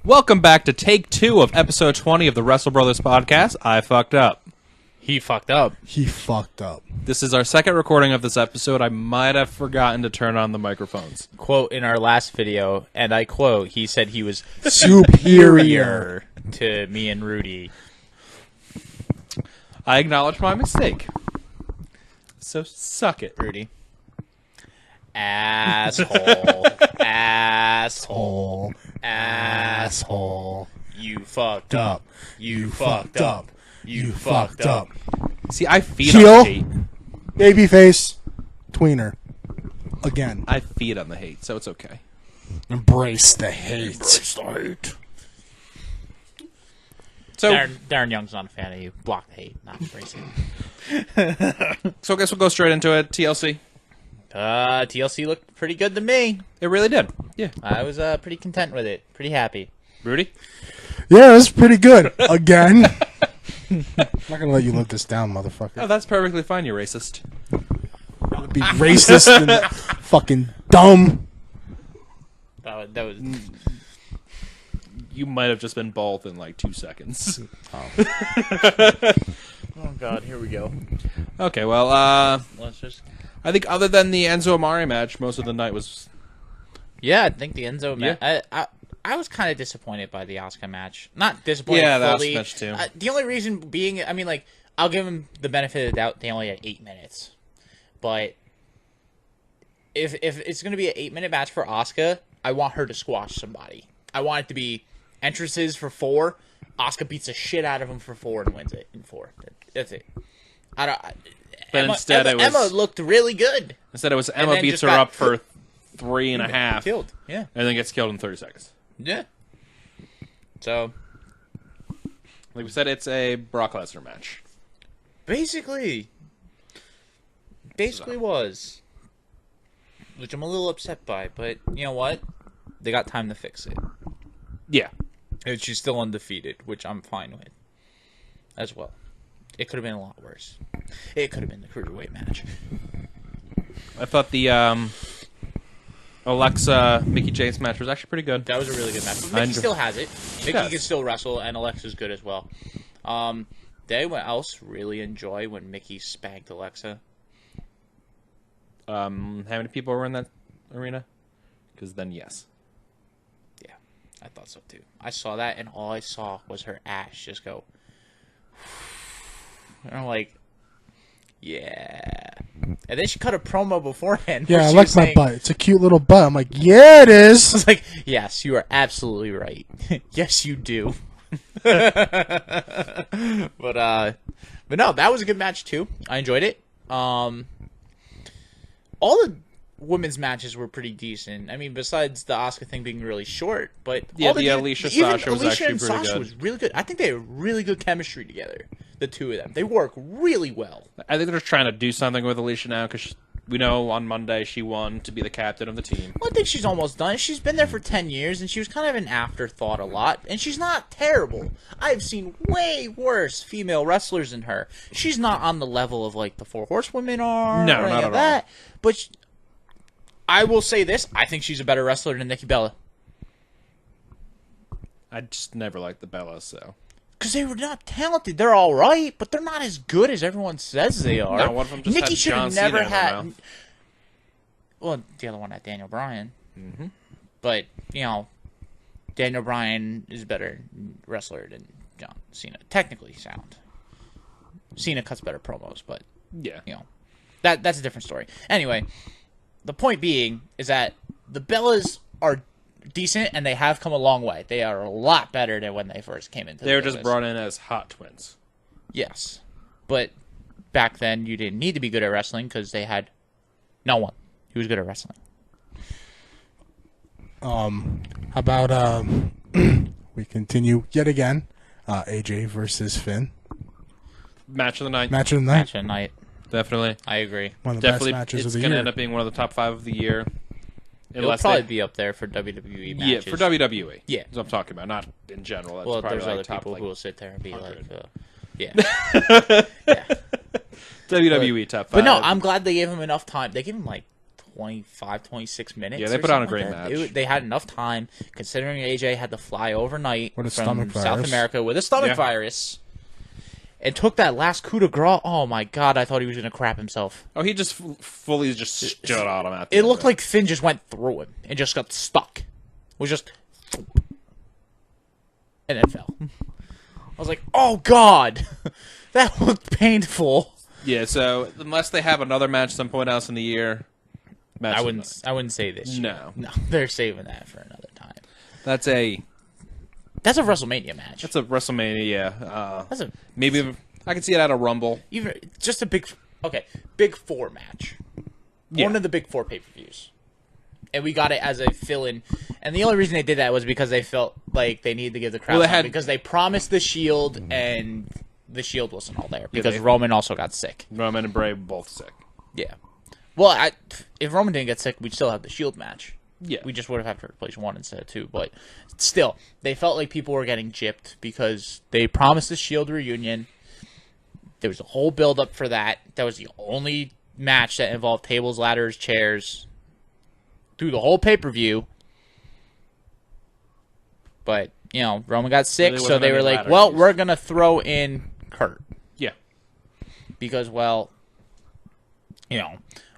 Welcome back to take 2 of episode 20 of the Wrestle Bros podcast. I fucked up. He fucked up. He fucked up. This is our second recording of this episode. I might have forgotten to turn on the microphones. Quote in our last video, and I quote, he said he was superior to me and Rudy. I acknowledge my mistake. So suck it, Rudy. Asshole. Asshole. Asshole. You fucked up. You fucked up. You fucked up. See, I feed Heel. on the hate. Babyface. Tweener. Again. I feed on the hate, so it's okay. Embrace the hate. Embrace the hate. So, Darren Young's not a fan of you. Block the hate, not embrace it. so I guess we'll go straight into it. TLC. TLC looked pretty good to me. It really did. Yeah. I was pretty content with it. Pretty happy. Rudy? Yeah, that's pretty good. Again. I'm not gonna let you live this down, motherfucker. Oh, that's perfectly fine, you racist. Be racist and fucking dumb. That was You might have just been bald in like 2 seconds. Oh God, here we go. Okay, well, Let's just. I think other than the Enzo Amare match, most of the night was... Yeah, I think the Enzo match. Yeah. I was kind of disappointed by the Asuka match. Not disappointed. Yeah, the fully. Asuka match too. The only reason being, I mean, like, I'll give them the benefit of the doubt. They only had 8 minutes, but if it's gonna be an 8-minute match for Asuka, I want her to squash somebody. I want it to be entrances for 4. Asuka beats the shit out of him for 4 and wins it in 4. That's it. But instead it was... Emma looked really good. Instead it was Emma beats her up for 3.5. Killed. Yeah. And then gets killed in 30 seconds. Yeah. So, Like we said, it's a Brock Lesnar match. basically was. Which I'm a little upset by, but you know what? They got time to fix it. Yeah. And she's still undefeated, which I'm fine with. As well. It could have been a lot worse. It could have been the cruiserweight match. I thought the Alexa Mickey James match was actually pretty good. That was a really good match. Mickey still has it. Mickey does. can still wrestle, and Alexa's good as well. Did anyone else really enjoy when Mickey spanked Alexa? How many people were in that arena? Because then, yes. Yeah, I thought so too. I saw that, and all I saw was her ass just go. And I'm like, yeah. And then she cut a promo beforehand. Yeah, where I she like was my saying, butt. It's a cute little butt. I'm like, yeah, it I is. was like, yes, you are absolutely right. Yes, you do. But no, that was a good match too. I enjoyed it. All the women's matches were pretty decent. I mean, besides the Asuka thing being really short, but Yeah, all the Alicia Sasha was actually and pretty Sasha good. was really good. I think they have really good chemistry together. The two of them, they work really well. I think they're trying to do something with Alicia now because we know on Monday she won to be the captain of the team. Well, I think she's almost done. She's been there for 10 years, and she was kind of an afterthought a lot. And she's not terrible. I've seen way worse female wrestlers than her. She's not on the level of, like, the Four Horsewomen are. No, or any not of at all. that. But I will say this. I think she's a better wrestler than Nikki Bella. I just never liked the Bellas, so... Because they were not talented. They're all right, but they're not as good as everyone says they are. No, one of them just Nikki had should John have Cena never in her had... mouth. Well, the other one had Daniel Bryan. Mm-hmm. But, you know, Daniel Bryan is a better wrestler than John Cena. Technically sound. Cena cuts better promos, but, Yeah. you know, that's a different story. Anyway, the point being is that the Bellas are decent, and they have come a long way. They are a lot better than when they first came into They the were just business. brought in as hot twins. Yes. But back then, you didn't need to be good at wrestling because they had no one who was good at wrestling. How about we continue yet again? AJ versus Finn. Match of the night. Match of the night. Match at night. Definitely. I agree. One of the Definitely, best matches of it's the going to year. end up being one of the top 5 of the year. It'll probably be up there for WWE Yeah, matches. for WWE. Yeah. That's what I'm talking about, not in general. That's Well, probably there's like other top, people like, who will sit there and be 100. like, yeah. WWE top 5. But no, I'm glad they gave him enough time. They gave him like 25, 26 minutes. Yeah, they or put on a something great like that. match. They had enough time, considering AJ had to fly overnight With a from stomach South virus. America with a stomach Yeah. virus. And took that last coup de grace. Oh my god, I thought he was going to crap himself. Oh, he just fully just stood on him. At the It end looked of like Finn just went through him and just got stuck. It was just... And then fell. I was like, oh god! That looked painful. Yeah, so unless they have another match some point else in the year, match I wouldn't say this year. No. No, they're saving that for another time. That's a WrestleMania match. that's a WrestleMania. Yeah. That's a Maybe I can see it at a Rumble. even just a big big four match. Yeah. One of the big four pay-per-views. And we got it as a fill-in. And the only reason they did that was because they felt like they needed to give the crowd something, because they promised the Shield and the Shield wasn't all there because Roman also got sick. Roman and Bray both sick. Yeah. Well, if Roman didn't get sick, we'd still have the Shield match. Yeah. We just would have had to replace one instead of two. But still, they felt like people were getting gypped because they promised the Shield reunion. There was a whole build-up for that. That was the only match that involved tables, ladders, chairs through the whole pay-per-view. But, Roman got sick, Really so they wasn't were any like, ladders well, used. we're going to throw in Kurt. Yeah. Because, well,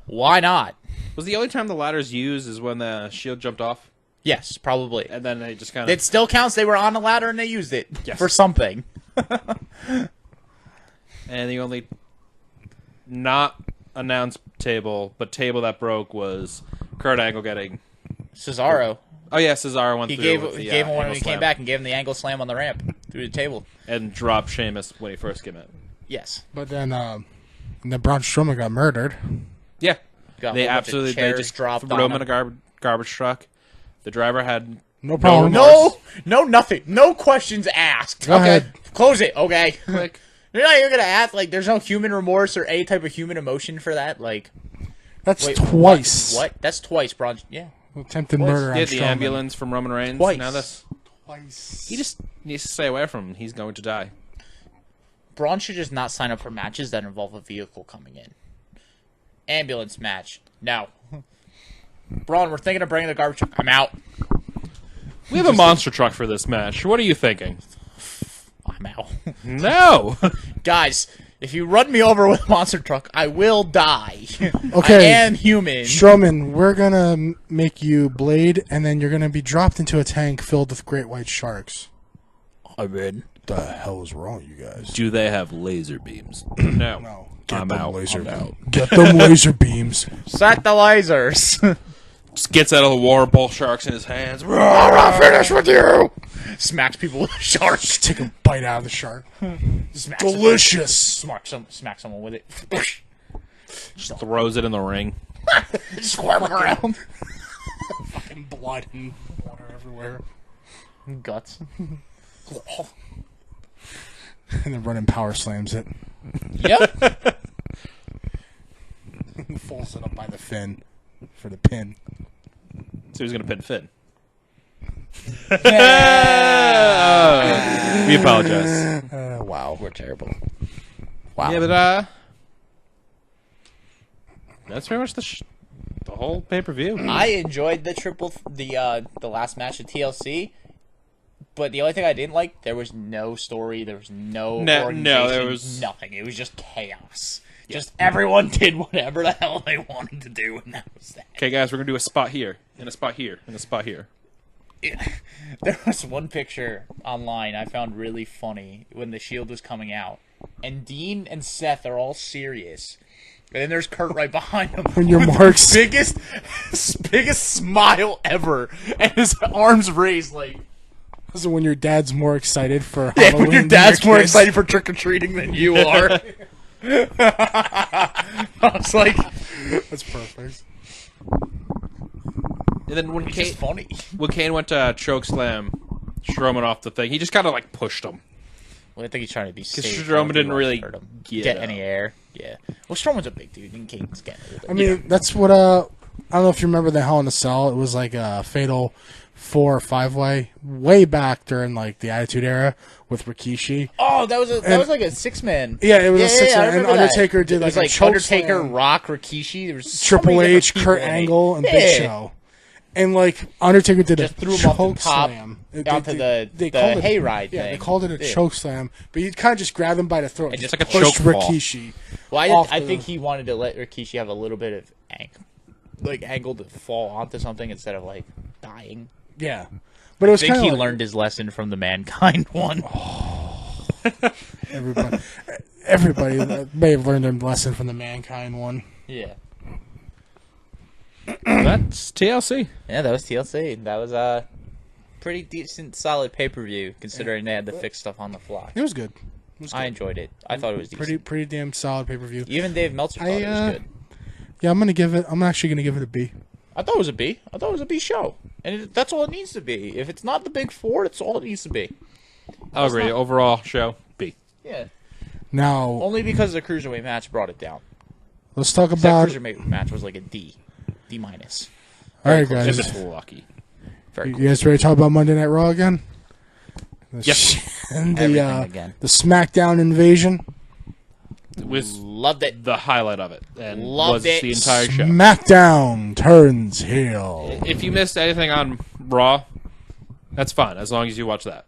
why not? Was the only time the ladders used is when the Shield jumped off, Yes, probably. and then they just kind It of still counts. They were on the ladder and they used it Yes. for something. and the only not announced table, but table that broke was Kurt Angle getting. Cesaro. Oh yeah, Cesaro went He through. gave with the, him one when angle he slam came back and gave him the angle slam on the ramp through the table. and dropped Sheamus when he first came in. Yes. But then Braun Strowman got murdered. Yeah, Got they a whole bunch of absolutely they chairs just dropped threw on him in a garbage truck. The driver had No problem. No, nothing. No questions asked. Go ahead. Close it. Okay. click. You're not even gonna ask. Like, there's no human remorse or any type of human emotion for that. Like, That's wait, twice. What? That's twice, Braun. Yeah. Attempted murder on Did the Strowman. ambulance from Roman Reigns. Twice. Now this Twice. he just needs to stay away from him. He's going to die. Braun should just not sign up for matches that involve a vehicle coming in. Ambulance match. No. Braun, we're thinking of bringing the garbage truck. I'm out. We have a monster truck for this match. What are you thinking? I'm out. No. Guys, if you run me over with a monster truck, I will die. Okay. I am human. Strowman, we're gonna make you Blade, and then you're gonna be dropped into a tank filled with great white sharks. I'm in. The hell is wrong, you guys? Do they have laser beams? No. No. I'm them out. Laser I'm out. Get them laser beams. Set the lasers. Just gets out of the water, bull sharks in his hands. I'm finished with you. Smacks people with a shark. Take a bite out of the shark. Smacks Delicious. Smack someone with it. Just throws it in the ring. Squirm around. Fucking blood and water everywhere. Guts. And then running power slams it. Yep. Folds it up by the fin for the pin. So he's going to pin Finn. We apologize. Wow. We're terrible. Wow. Yeah, but that's pretty much the whole pay-per-view. I enjoyed the last match of TLC, but the only thing I didn't like, there was no story, there was no organization, there was nothing. It was just chaos. Just everyone did whatever the hell they wanted to do, and that was that. Okay, guys, we're going to do a spot here, and a spot here, and a spot here. There was one picture online I found really funny when the Shield was coming out, and Dean and Seth are all serious. And then there's Kurt right behind him. When your with the marks- biggest smile ever, and his arms raised like. So when your dad's more excited for Yeah, Halloween when your than dad's your more kids. excited for trick or treating than you are. I was like, That's perfect. And then when it's just funny. Kane went to choke slam Strowman off the thing, he just kind of like pushed him. Well, I think he's trying to be safe. Strowman didn't really hurt him. get Get up. any air. Yeah. Well, Strowman's a big dude, and Kane's getting a little bit. I mean, that's what I don't know if you remember the Hell in a Cell. It was like a fatal 4 or 5-way way back during like the Attitude Era with Rikishi. Oh, that was like a 6-man. Yeah, it was a 6-man. I And remember that. Undertaker did It was like a choke Undertaker, slam. Rock, Rikishi. There was so Triple many H, different Kurt people in it. Angle, and Yeah. Big Show. And like Undertaker did Just a threw him off choke the top slam. onto the called it- hayride Yeah, they thing. called it a Yeah. choke slam, but you kind of just grabbed him by the throat. And just like a pushed choke fall. Rikishi. Well, I off think the- he wanted to let Rikishi have a little bit of angle to fall onto something instead of like dying. Yeah, but it was I think kind he of learned his lesson from the Mankind one. everybody may have learned their lesson from the Mankind one. Yeah. That's TLC. Yeah, that was TLC. That was a pretty decent, solid pay-per-view, considering they had to fix stuff on the fly. It was good. It was good. I enjoyed it. I thought it was decent. pretty damn solid pay per view. Even Dave Meltzer thought it was good. Yeah, I'm actually gonna give it a B. I thought it was a B. I thought it was a B show. And that's all it needs to be. If it's not the Big Four, that's all it needs to be. I'll agree. Overall show, B. Yeah. Now Only because the Cruiserweight match brought it down. let's talk That about. Cruiserweight match was like a D. D minus. All right, If guys. it's lucky. Very You cool. guys ready to talk about Monday Night Raw again? Yes. And Everything again. the SmackDown invasion. It was Loved it. the highlight of it. And Loved was it. the entire show. SmackDown turns heel. If you missed anything on Raw, that's fine, as long as you watch that.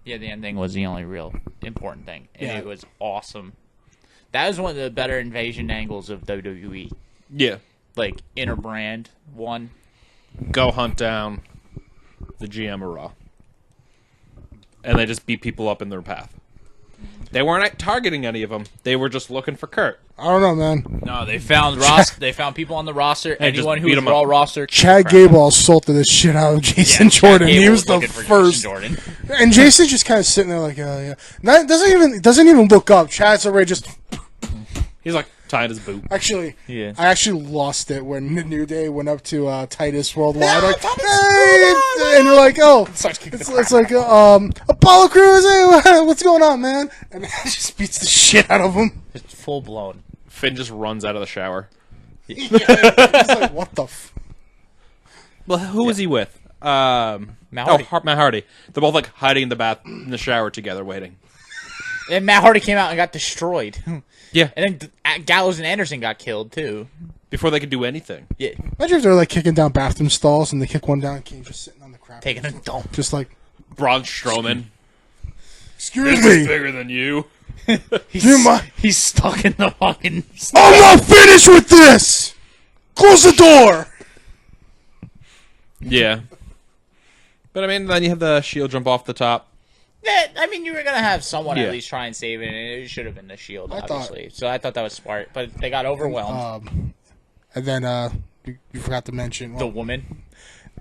Yeah, the ending was the only real important thing. And Yeah. it was awesome. That was one of the better invasion angles of WWE. Yeah. Like, interbrand one. Go hunt down the GM of Raw. And they just beat people up in their path. They weren't targeting any of them. They were just looking for Kurt. I don't know, man. No, they found they found people on the roster. Hey, just Anyone who beat was 'em up. Raw roster. Chad Gable assaulted the shit out of Jason Jordan. He was the first, Jordan. and Jason's just kind of sitting there like, yeah. Doesn't even look up. Chad's already just. He's like tying his boot. Actually, Yeah. I actually lost it when New Day went up to Titus Worldwide. Like, Titus hey! And you're like, oh, it's like Apollo Crews. Hey, what's going on, man? And it just beats the shit out of him. Just full blown. Finn just runs out of the shower. He's like, what the? Well, who was he with? Matt Hardy. Matt Hardy. They're both like hiding in the shower together, waiting. And Matt Hardy came out and got destroyed. Yeah. And then Gallows and Anderson got killed, too. Before they could do anything. Yeah. Imagine if they're like kicking down bathroom stalls and they kick one down and Kane's just sitting on the crap. Taking a dump. Just like, Braun Strowman. excuse This is me, bigger than you. He's stuck in the fucking... I'm not finished with this. Close the door. Yeah. But I mean, then you have the Shield jump off the top. Yeah, I mean, you were going to have someone Yeah. at least try and save it, and it should have been the Shield, I thought- obviously. So I thought that was smart, but they got overwhelmed. And then you forgot to mention The well, woman.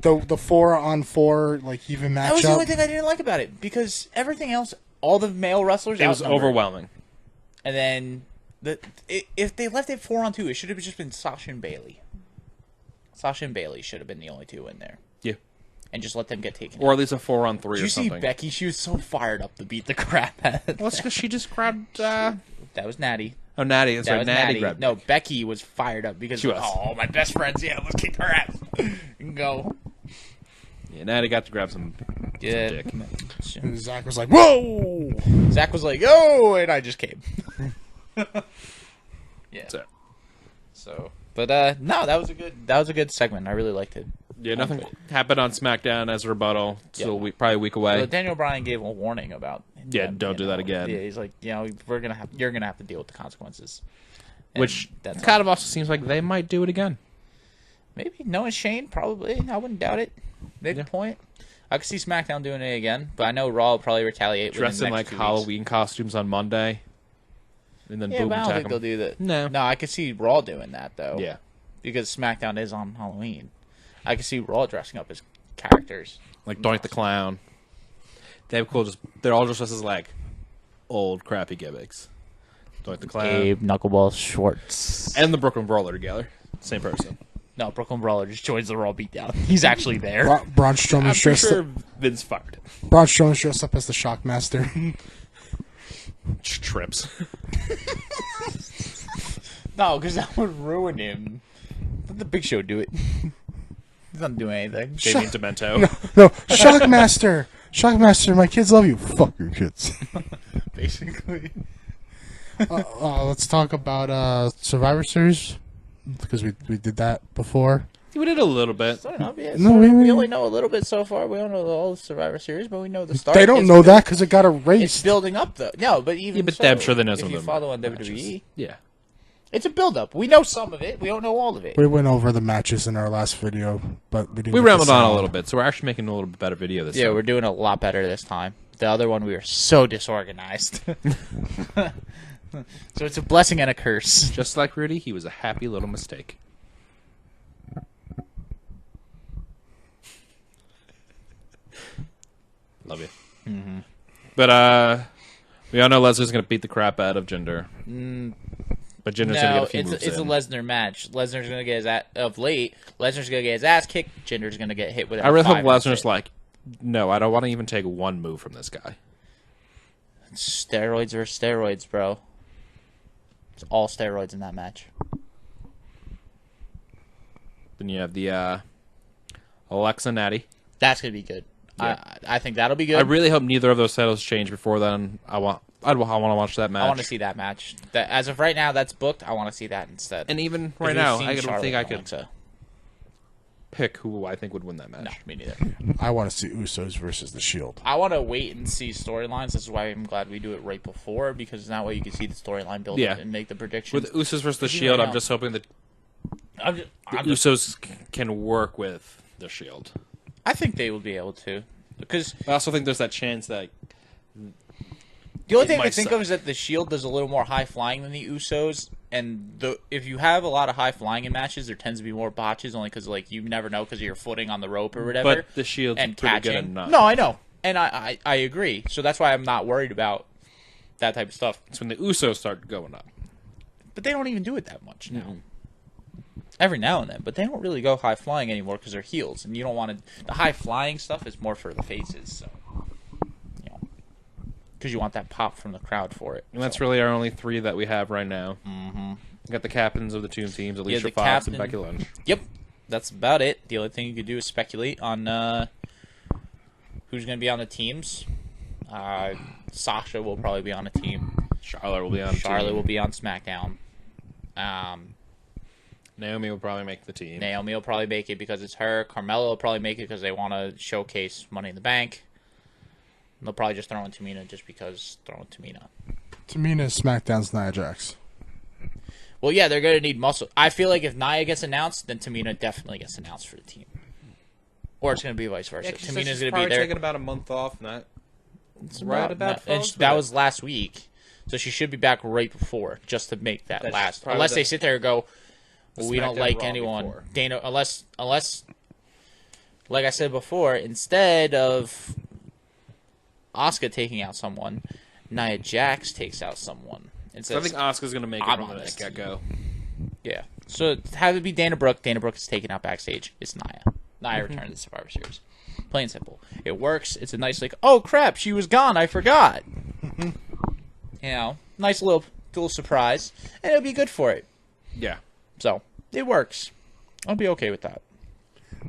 the 4-on-4 like even That was the only matchup. thing I didn't like about it, because everything else, all the male wrestlers It was outnumbered. overwhelming. And then, if they left it 4-on-2, it should have just been Sasha and Bailey. Sasha and Bailey should have been the only two in there. Yeah. And just let them get taken. Or at least a 4-on-3 Did or you see something. Becky? She was so fired up to beat the crap out of Well, it's because she just grabbed... That was Natty. Oh, Natty. That's That right. was Natty Natty. grabbed No, Becky was fired up because She was. oh, my best friends, yeah, let's kick her ass and go. Yeah, Natty got to grab some... Yeah. dick. And Zach was like, "Whoa!" Zach was like, "Oh," and I just came. Yeah. So, So, but no, that was a good segment. I really liked it. yeah, nothing happened on SmackDown as a rebuttal. Still, Yeah. probably a week away. Well, Daniel Bryan gave a warning about. Yeah, them, don't you do that know. again. Yeah, he's like, you're gonna have to deal with the consequences. And Which that's kind of also seems like they might do it again. maybe knowing Shane, probably. I wouldn't doubt it. Maybe Yeah. point. I could see SmackDown doing it again, but I know Raw will probably retaliate. Dress within in the like next 2 weeks. Halloween costumes on Monday. And then Yeah, boom but I don't attack think they'll 'em. do that. No. No, I could see Raw doing that though. Yeah. Because SmackDown is on Halloween. I could see Raw dressing up as characters. Like Doink the Clown. They have cool they're all just as like old crappy gimmicks. Doink the Clown. Knuckleball Schwartz. And the Brooklyn Brawler together. Same person. No, Brooklyn Brawler just joins the Raw beatdown. He's actually there. Braun Strowman's I'm pretty dressed sure up. Vince fired him. Braun Strowman's dressed up as the Shockmaster. Trips. No, because that would ruin him. Let the Big Show do it. not doing anything. Damien Demento. No, Shockmaster. Shockmaster, my kids love you. Fuck your kids. Basically. Let's talk about Survivor Series because we did that before. We did a little bit. No, we only know a little bit so far. We don't know all the Survivor Series, but we know the start. They don't know that because it got erased. It's building up, though. No, but even but so, I'm sure they know some if of you them follow on matches. WWE, Yeah. it's a build-up. We know some of it. We don't know all of it. We went over the matches in our last video, but we didn't. We get to rambled on a sound. little bit, so we're actually making a little bit better video this Yeah, time. we're doing a lot better this time. The other one, we were so disorganized. So it's a blessing and a curse. Just like Rudy, he was a happy little mistake. Love you. Mm-hmm. But we all know Lesnar's going to beat the crap out of Jinder. But Jinder's going to get a few moves it's a in. Lesnar match. Lesnar's going to get his ass Lesnar's going to get his ass kicked. Jinder's going to get hit with. I really hope Lesnar's like, no, I don't want to even take one move from this guy. Steroids versus steroids, bro. It's all steroids in that match. Then you have the Alexa Natty. That's gonna be good. Yeah. I think that'll be good. I really hope neither of those titles change before then. I want to watch that match. I want to see that match. As of right now, that's booked. I want to see that instead. And even 'Cause right we've now, seen I don't Charlotte think I and could Alexa. pick who I think would win that match. No, me neither. I want to see Usos versus the Shield. I want to wait and see storylines. This is why I'm glad we do it right before, because that way you can see the storyline build Yeah. up and make the predictions. With Usos versus the Because you Shield, never I'm know. just hoping that I'm the just- Usos can work with the Shield. I think they will be able to, because I also think there's that chance that the only It thing I might think suck. of is that the Shield does a little more high flying than the Usos, and if you have a lot of high flying in matches, there tends to be more botches, only because like you never know because of your footing on the rope or whatever. but the Shield's and pretty catching. good enough. No, I know, and I agree. So that's why I'm not worried about that type of stuff. It's when the Usos start going up. But they don't even do it that much now. Every now and then, but they don't really go high flying anymore because they're heels, and you don't want to. The high flying stuff is more for the faces, so because you want that pop from the crowd for it. And that's really our only three that we have right now. Mm-hmm. We got the captains of the two teams, Alicia the Fox and captain- Becky Lynch. Yep, that's about it. The only thing you could do is speculate on who's going to be on the teams. Sasha will probably be on a team. Charlotte will be on Charlotte team. will be on SmackDown. Naomi will probably make the team. Naomi will probably make it because it's her. Carmella will probably make it because they want to showcase Money in the Bank. They'll probably just throw in Tamina just because throw in Tamina. Tamina is SmackDown's Nia Jax. Well, yeah, they're going to need muscle. I feel like if Nia gets announced, then Tamina definitely gets announced for the team. Or it's going to be vice versa. Tamina's going to be there. taking about a month off. Not It's right about and folks, that but- was last week. So she should be back right before, just to make that That's last. probably Unless the- they sit there and go, well, we don't SmackDown like Raw anyone. before. Dana, unless, like I said before, instead of Asuka taking out someone, Nia Jax takes out someone. So I think Asuka's going to make it I'm from the honest. get-go. Yeah. So have it be Dana Brooke. Dana Brooke is taken out backstage. It's Nia. Nia returned to the Survivor Series. Plain and simple. It works. It's a nice like, oh crap, she was gone. I forgot. Nice little surprise, and it'll be good for it. Yeah. So it works. I'll be okay with that.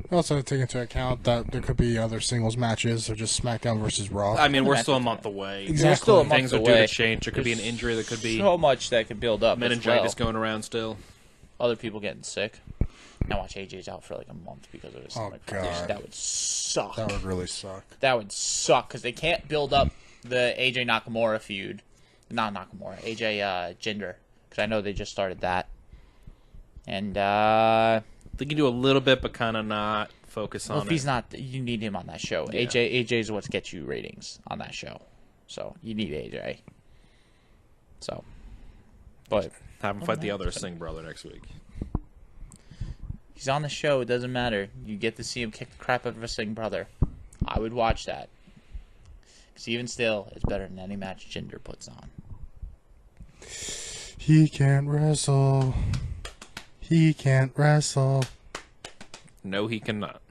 We also have to take into account that there could be other singles matches or just SmackDown versus Raw. I mean, we're That's still a okay. month away. Exactly. We're still a month Things are due away. to change. There could be an There's injury. There could be so much that can build up. meningitis as well. going around still. Other people getting sick. Now watch AJ's out for like a month because of his stomach condition. God. That would suck. That would really suck. That would suck because they can't build up the AJ Nakamura feud. Not Nakamura, AJ Jinder. Because I know they just started that. And They can do a little bit, but kind of not focus on well, if he's it. not, you need him on that show. Yeah. AJ is what gets you ratings on that show. So you need AJ. So, but Have him fight the other Singh brother next week. he's on the show. It doesn't matter. You get to see him kick the crap out of a Singh brother. I would watch that. Because even still, it's better than any match Jinder puts on. He can't wrestle. He can't wrestle. No, he cannot.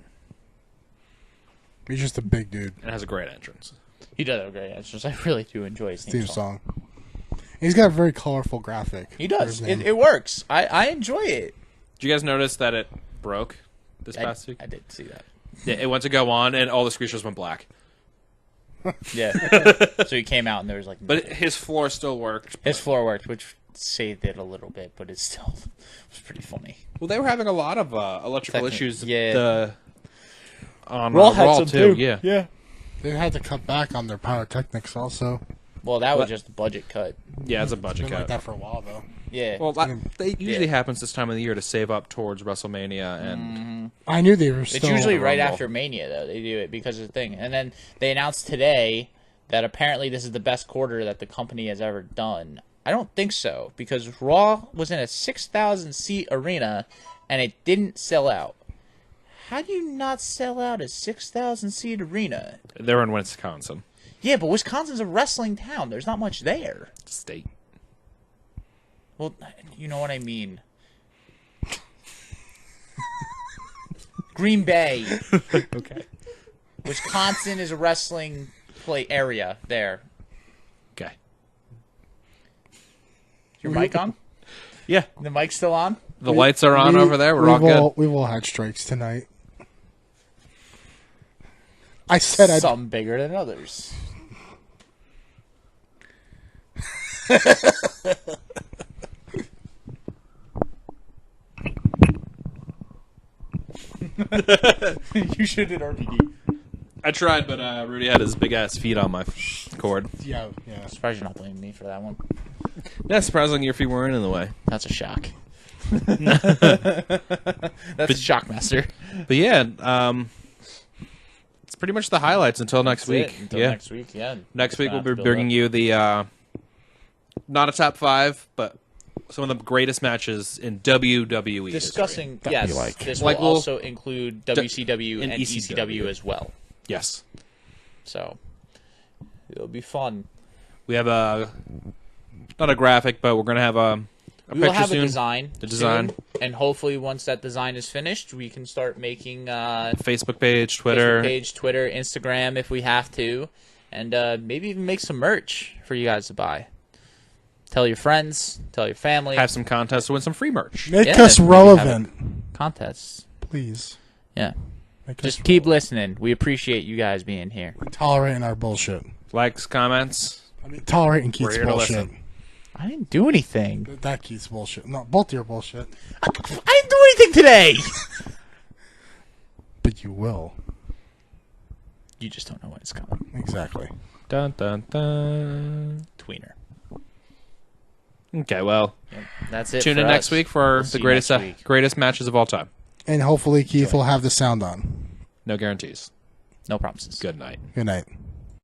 He's just a big dude. And has a great entrance. He does have a great entrance. I really do enjoy his Theme song. He's got a very colorful graphic. He for does. his name. It works. I enjoy it. Did you guys notice that it broke? this past week. I did see that. Yeah, it went to go on, and all the screenshots went black. Yeah. So he came out, and there was like... But his floor still worked. His floor worked, which saved it a little bit, but it still was pretty funny. Well, they were having a lot of electrical issues. Yeah. On Raw had Raw some too. too. Yeah. They had to cut back on their pyrotechnics also. Well, that was just a budget cut. Yeah, it's a It's budget been like cut. that for a while though. Yeah. Well, that usually happens this time of the year to save up towards WrestleMania, and I knew they were it's still. usually right Rumble. after Mania, though. They do it because of the thing. And then they announced today that apparently this is the best quarter that the company has ever done. I don't think so, because Raw was in a 6,000-seat arena, and it didn't sell out. How do you not sell out a 6,000-seat arena? they're in Wisconsin Yeah, but Wisconsin's a wrestling town. There's not much there. state. Well, you know what I mean. Green Bay. Okay. Wisconsin is a wrestling play area there. Okay. Is your mic on? Yeah, The mic's still on? the lights are on over there. We're all good. We've all had strikes tonight. I said I'd. Some bigger than others. You should hit RPD. I tried, but Rudy had his big ass feet on my cord. Yeah, yeah. Surprised you're not blaming me for that one. That's surprising your feet weren't in the way. That's a shock. That's a shock master. But yeah, it's pretty much the highlights until next week. Until yeah, next week, yeah. next week we'll Have be to build bringing up. you the not a top 5, but some of the greatest matches in WWE. Discussing, history. yes, this Like will we'll- also include WCW and and ECW as well. Yes, So it'll be fun. we have not a graphic, but we're gonna have a We will picture have soon. a design. The design. soon, and hopefully once that design is finished, we can start making Facebook page, Twitter. Facebook page, Twitter, Instagram if we have to, and maybe even make some merch for you guys to buy. Tell your friends, tell your family. Have some contests to win some free merch. Make Yeah, us maybe relevant, contests. please. Yeah. Make us Just keep listening. We appreciate you guys being here. tolerating our bullshit. Likes, comments. I mean, tolerating Keith's here to bullshit. listen. I didn't do anything. That Keith's bullshit. No, both your bullshit. I didn't do anything today. But you will. You just don't know when it's coming. Exactly. Dun dun dun. Tweener. Okay, well, Yep. That's it. tune for in next us. week for We'll the see you greatest next week. greatest matches of all time. And hopefully Keith will have the sound on. No guarantees. No promises. Good night. Good night.